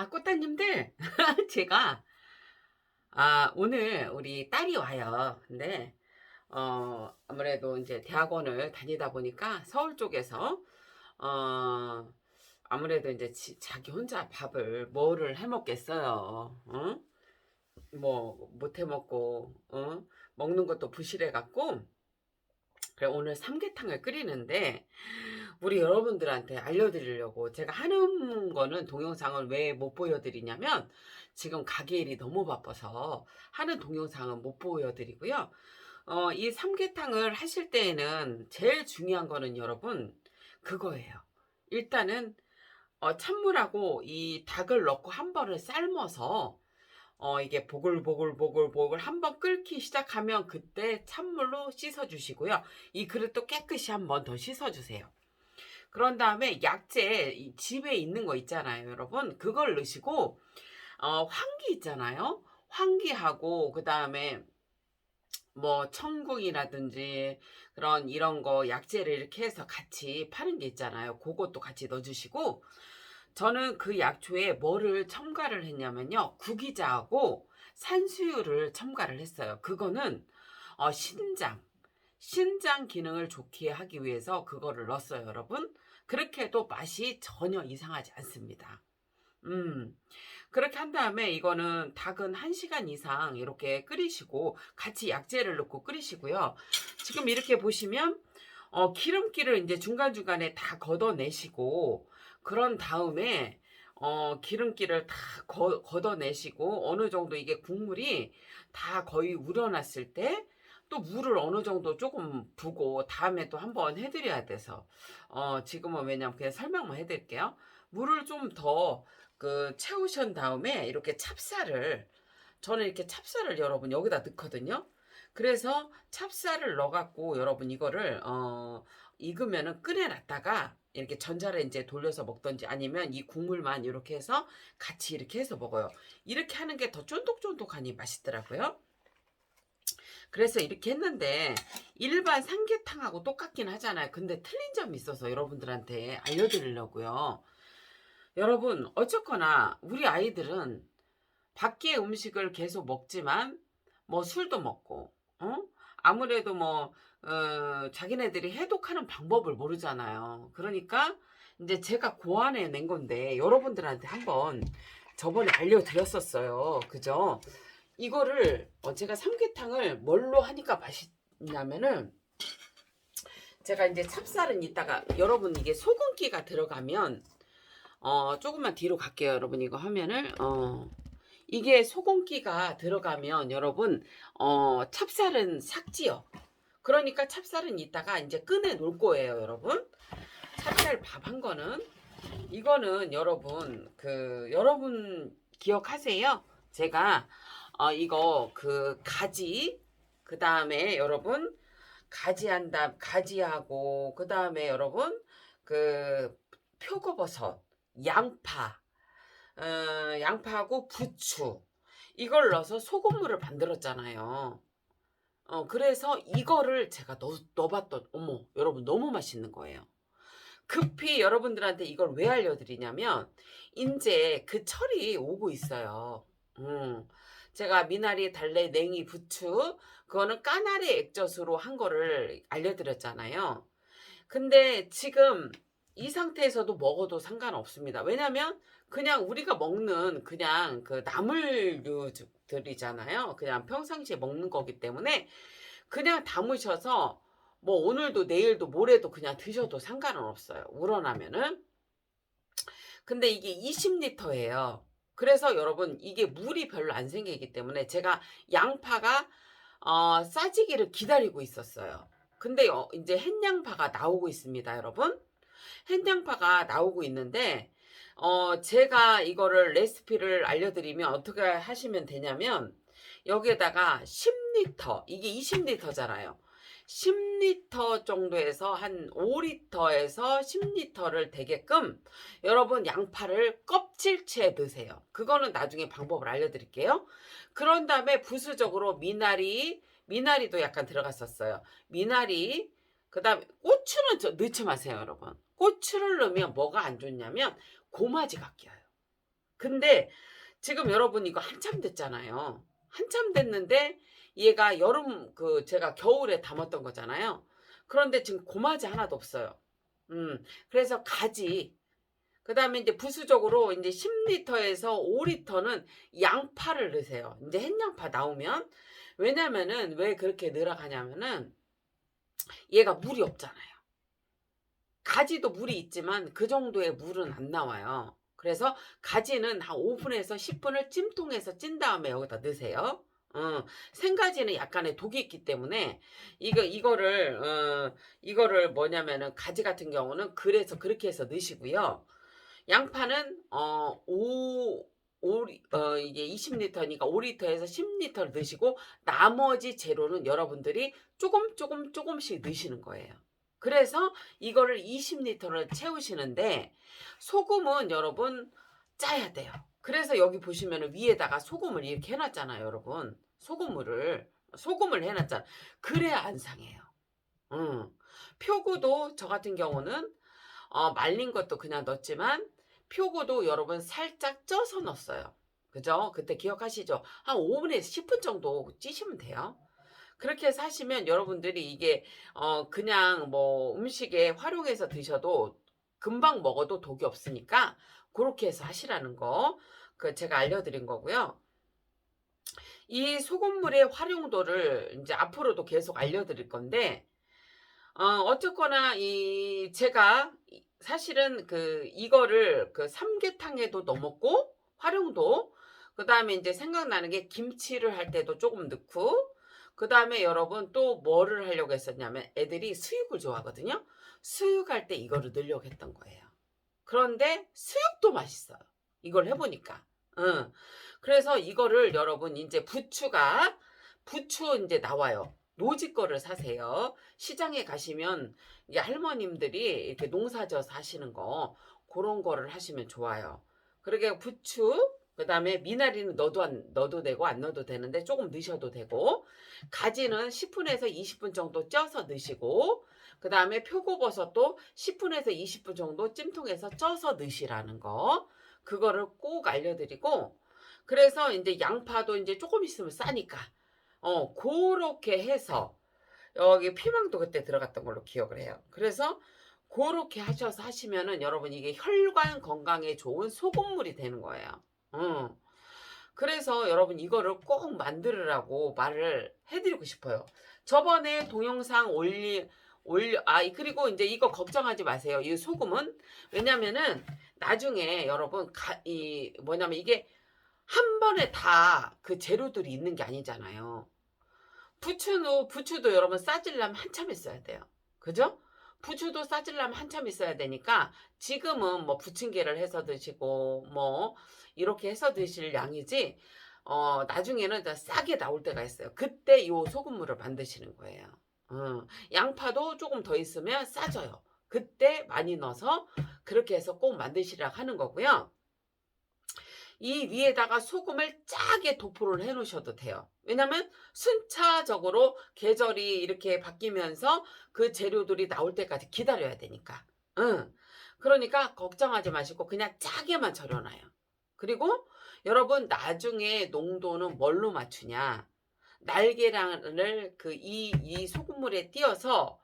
꽃다님들, 제가, 오늘 우리 딸이 와요. 근데, 아무래도 이제 대학원을 다니다 보니까 서울 쪽에서, 어, 아무래도 이제 자기 혼자 밥을 뭐를 해 먹겠어요. 응? 뭐, 못 해 먹고, 응? 먹는 것도 부실해 갖고, 그래, 오늘 삼계탕을 끓이는데, 우리 여러분들한테 알려드리려고 제가 하는 거는 동영상을 왜 못 보여드리냐면 지금 가게 일이 너무 바빠서 하는 동영상은 못 보여드리고요. 이 삼계탕을 하실 때에는 제일 중요한 거는 여러분 그거예요. 일단은 찬물하고 이 닭을 넣고 한 번을 삶아서 이게 보글보글보글보글 한번 끓기 시작하면 그때 찬물로 씻어 주시고요. 이 그릇도 깨끗이 한 번 더 씻어 주세요. 그런 다음에 약재 집에 있는 거 있잖아요, 여러분. 그걸 넣으시고 황기 있잖아요. 황기하고 그다음에 뭐 청국이라든지 그런 이런 거 약재를 이렇게 해서 같이 파는 게 있잖아요. 그것도 같이 넣어주시고 저는 그 약초에 뭐를 첨가를 했냐면요. 구기자하고 산수유를 첨가를 했어요. 그거는 신장 기능을 좋게 하기 위해서 그거를 넣었어요, 여러분. 그렇게 해도 맛이 전혀 이상하지 않습니다. 음, 그렇게 한 다음에 이거는 닭은 1시간 이상 이렇게 끓이시고 같이 약재를 넣고 끓이시고요. 지금 이렇게 보시면 기름기를 이제 중간중간에 다 걷어내시고 그런 다음에 기름기를 다 걷어내시고 어느 정도 이게 국물이 다 거의 우러났을 때 또 물을 어느 정도 조금 부고 다음에 또 한번 해드려야 돼서 지금은 왜냐면 그냥 설명만 해드릴게요. 물을 좀 더 채우신 다음에 이렇게 찹쌀을 저는 이렇게 찹쌀을 여러분 여기다 넣거든요. 그래서 찹쌀을 넣어갖고 여러분 이거를 익으면은 끓여놨다가 이렇게 전자레인지에 돌려서 먹던지 아니면 이 국물만 이렇게 해서 같이 이렇게 해서 먹어요. 이렇게 하는 게 더 쫀득쫀득하니 맛있더라고요. 그래서 이렇게 했는데 일반 삼계탕하고 똑같긴 하잖아요. 근데 틀린 점이 있어서 여러분들한테 알려드리려고요. 여러분 어쨌거나 우리 아이들은 밖에 음식을 계속 먹지만 뭐 술도 먹고 아무래도 뭐 자기네들이 해독하는 방법을 모르잖아요. 그러니까 이제 제가 고안해 낸 건데 여러분들한테 한번 저번에 알려드렸었어요. 그죠? 이거를 제가 삼계탕을 뭘로 하니까 맛있냐면은 제가 이제 찹쌀은 이따가 여러분 이게 소금기가 들어가면 조금만 뒤로 갈게요. 여러분 이거 화면을 이게 소금기가 들어가면 여러분 찹쌀은 삭지요. 그러니까 찹쌀은 이따가 이제 꺼내 놓을 거예요, 여러분. 찹쌀 밥 한 거는 이거는 여러분 여러분 기억하세요? 제가 이거 가지 그다음에 여러분 가지하고 그다음에 여러분 표고버섯 양파 양파하고 부추 이걸 넣어서 소금물을 만들었잖아요. 그래서 이거를 제가 넣어봤던 어머 여러분 너무 맛있는 거예요. 급히 여러분들한테 이걸 왜 알려드리냐면 이제 그 철이 오고 있어요. 제가 미나리, 달래, 냉이, 부추 그거는 까나리 액젓으로 한 거를 알려드렸잖아요. 근데 지금 이 상태에서도 먹어도 상관없습니다. 왜냐면 그냥 우리가 먹는 그냥 나물류들이잖아요. 그냥 평상시에 먹는 거기 때문에 그냥 담으셔서 뭐 오늘도 내일도 모레도 그냥 드셔도 상관은 없어요. 우러나면은. 근데 이게 20리터예요. 그래서 여러분 이게 물이 별로 안 생기기 때문에 제가 양파가 싸지기를 기다리고 있었어요. 근데 이제 햇양파가 나오고 있습니다, 여러분. 햇양파가 나오고 있는데 제가 이거를 레시피를 알려드리면 어떻게 하시면 되냐면 여기에다가 10리터 이게 20리터잖아요. 10리터 정도에서 한 5리터에서 10리터를 되게끔 여러분 양파를 껍질째 넣으세요. 그거는 나중에 방법을 알려드릴게요. 그런 다음에 부수적으로 미나리도 약간 들어갔었어요. 미나리 그 다음에 고추는 넣지 마세요, 여러분. 고추를 넣으면 뭐가 안 좋냐면 고마지가 껴요. 근데 지금 여러분 이거 한참 됐잖아요. 한참 됐는데 얘가 제가 겨울에 담았던 거잖아요. 그런데 지금 고마지 하나도 없어요. 그래서 가지, 그다음에 이제 부수적으로 이제 10리터에서 5리터는 양파를 넣으세요. 이제 햇양파 나오면. 왜냐면은 왜 그렇게 넣으라 하냐면은 얘가 물이 없잖아요. 가지도 물이 있지만 그 정도의 물은 안 나와요. 그래서 가지는 한 5분에서 10분을 찜통해서 찐 다음에 여기다 넣으세요. 생가지는 약간의 독이 있기 때문에 이거를 뭐냐면은 가지 같은 경우는 그래서 그렇게 해서 넣으시고요. 양파는 이게 20리터니까 5리터에서 10리터를 넣으시고 나머지 재료는 여러분들이 조금씩 넣으시는 거예요. 그래서 이거를 20리터를 채우시는데 소금은 여러분 짜야 돼요. 그래서 여기 보시면 위에다가 소금을 이렇게 해놨잖아요, 여러분. 소금을 해놨잖아. 그래야 안 상해요. 표고도 저 같은 경우는 말린 것도 그냥 넣었지만 표고도 여러분 살짝 쪄서 넣었어요. 그죠? 그때 기억하시죠? 한 5분에서 10분 정도 찌시면 돼요. 그렇게 해서 하시면 여러분들이 이게 그냥 뭐 음식에 활용해서 드셔도 금방 먹어도 독이 없으니까 그렇게 해서 하시라는 거, 그 제가 알려드린 거고요. 이 소금물의 활용도를 이제 앞으로도 계속 알려드릴 건데 어쨌거나 제가 사실은 이거를 삼계탕에도 넣어먹고 활용도, 그 다음에 이제 생각나는 게 김치를 할 때도 조금 넣고, 그 다음에 여러분 또 뭐를 하려고 했었냐면 애들이 수육을 좋아하거든요. 수육할 때 이거를 넣으려고 했던 거예요. 그런데 수육도 맛있어요. 이걸 해보니까. 응. 그래서 이거를 여러분 이제 부추 이제 나와요. 노지 거를 사세요. 시장에 가시면 이게 할머님들이 이렇게 농사져서 하시는 거, 그런 거를 하시면 좋아요. 그러게 부추, 그 다음에 미나리는 넣어도 되고 안 넣어도 되는데 조금 넣으셔도 되고, 가지는 10분에서 20분 정도 쪄서 넣으시고, 그 다음에 표고버섯도 10분에서 20분 정도 찜통해서 쪄서 넣으시라는 거, 그거를 꼭 알려드리고, 그래서 이제 양파도 이제 조금 있으면 싸니까 그렇게 해서, 여기 피망도 그때 들어갔던 걸로 기억을 해요. 그래서 그렇게 하셔서 하시면은 여러분 이게 혈관 건강에 좋은 소금물이 되는 거예요. 그래서 여러분 이거를 꼭 만들으라고 말을 해드리고 싶어요. 저번에 동영상 그리고 이제 이거 걱정하지 마세요. 이 소금은. 왜냐면은 나중에 여러분 뭐냐면 이게 한 번에 다 그 재료들이 있는 게 아니잖아요. 부추도 여러분 싸질려면 한참 있어야 돼요. 그죠? 부추도 싸질려면 한참 있어야 되니까 지금은 뭐 부침개를 해서 드시고 뭐 이렇게 해서 드실 양이지, 나중에는 싸게 나올 때가 있어요. 그때 이 소금물을 만드시는 거예요. 양파도 조금 더 있으면 싸져요. 그때 많이 넣어서 그렇게 해서 꼭 만드시라고 하는 거고요. 이 위에다가 소금을 짜게 도포를 해 놓으셔도 돼요. 왜냐면 순차적으로 계절이 이렇게 바뀌면서 그 재료들이 나올 때까지 기다려야 되니까. 응. 그러니까 걱정하지 마시고 그냥 짜게만 절여놔요. 그리고 여러분 나중에 농도는 뭘로 맞추냐? 날계란을 이 소금물에 띄어서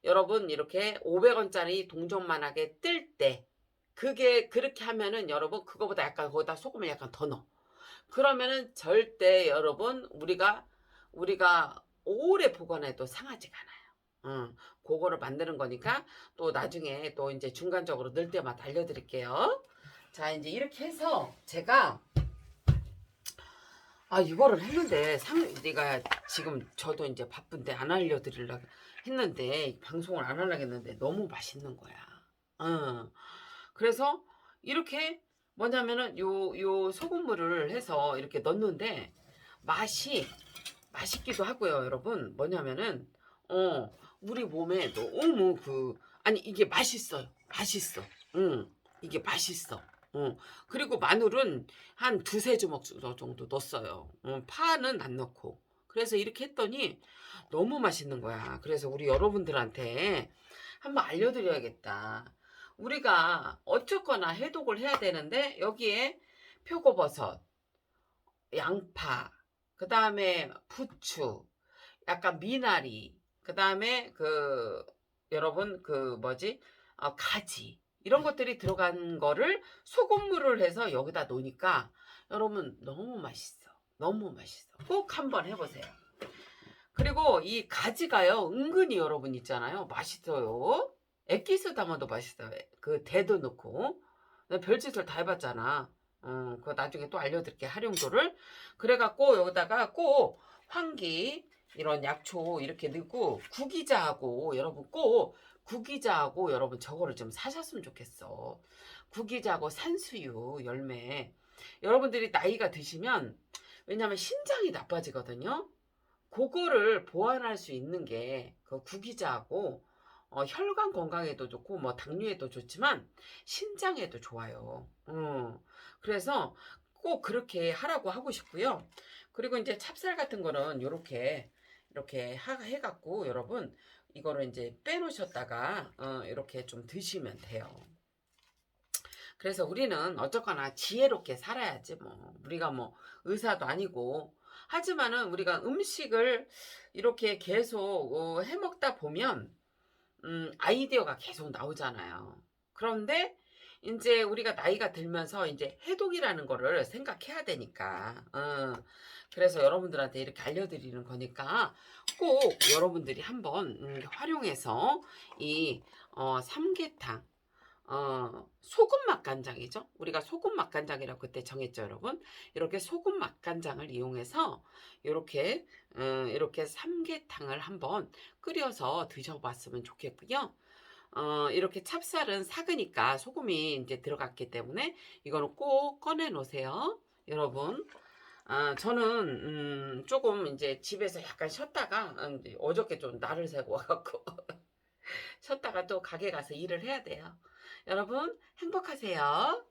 여러분 이렇게 500원짜리 동전만하게 뜰 때, 그게 그렇게 하면은 여러분 그거보다 약간 거기다 소금을 약간 더 넣어. 그러면은 절대 여러분 우리가 오래 보관해도 상하지가 않아요. 그거를 만드는 거니까 또 나중에 또 이제 중간적으로 넣을 때마다 알려드릴게요. 자, 이제 이렇게 해서 제가 이거를 했는데 내가 지금 저도 이제 바쁜데 안 알려드리려고 했는데 방송을 안 하려고 했는데 너무 맛있는 거야. 그래서 이렇게 뭐냐면은 요 소금물을 해서 이렇게 넣는데 맛있기도 하고요, 여러분. 뭐냐면은 우리 몸에 너무 아니 이게 맛있어요. 맛있어. 이게 맛있어. 그리고 마늘은 한 두세 주먹 정도 넣었어요. 파는 안 넣고. 그래서 이렇게 했더니 너무 맛있는 거야. 그래서 우리 여러분들한테 한번 알려드려야겠다. 우리가 어쨌거나 해독을 해야 되는데 여기에 표고버섯, 양파, 그다음에 부추, 약간 미나리, 그다음에 여러분 뭐지? 가지. 이런 것들이 들어간 거를 소금물을 해서 여기다 놓으니까 여러분 너무 맛있어. 너무 맛있어. 꼭 한번 해 보세요. 그리고 이 가지가요, 은근히 여러분 있잖아요. 맛있어요. 액기스 담아도 맛있어요. 대도 넣고. 내가 별짓을 다 해봤잖아. 그거 나중에 또 알려드릴게, 활용도를. 그래갖고 여기다가 꼭 황기, 이런 약초 이렇게 넣고, 구기자하고, 여러분 꼭 구기자하고 여러분 저거를 좀 사셨으면 좋겠어. 구기자하고 산수유 열매. 여러분들이 나이가 드시면, 왜냐면 신장이 나빠지거든요. 그거를 보완할 수 있는 게 그 구기자하고, 혈관 건강에도 좋고 뭐 당뇨에도 좋지만 신장에도 좋아요. 그래서 꼭 그렇게 하라고 하고 싶고요. 그리고 이제 찹쌀 같은 거는 요렇게 이렇게 해갖고 여러분 이거를 이제 빼놓으셨다가 이렇게 좀 드시면 돼요. 그래서 우리는 어쨌거나 지혜롭게 살아야지 뭐. 우리가 뭐 의사도 아니고. 하지만은 우리가 음식을 이렇게 계속 해먹다 보면 아이디어가 계속 나오잖아요. 그런데 이제 우리가 나이가 들면서 이제 해독이라는 거를 생각해야 되니까. 그래서 여러분들한테 이렇게 알려드리는 거니까 꼭 여러분들이 한번 활용해서 이 삼계탕, 소금맛 간장이죠. 우리가 소금맛 간장이라고 그때 정했죠, 여러분. 이렇게 소금맛 간장을 이용해서 이렇게 삼계탕을 한번 끓여서 드셔봤으면 좋겠고요. 이렇게 찹쌀은 삭으니까 소금이 이제 들어갔기 때문에 이거는 꼭 꺼내 놓으세요, 여러분. 저는 조금 이제 집에서 약간 쉬었다가 이제 어저께 좀 날을 새고 와갖고 쉬었다가 또 가게 가서 일을 해야 돼요. 여러분 행복하세요.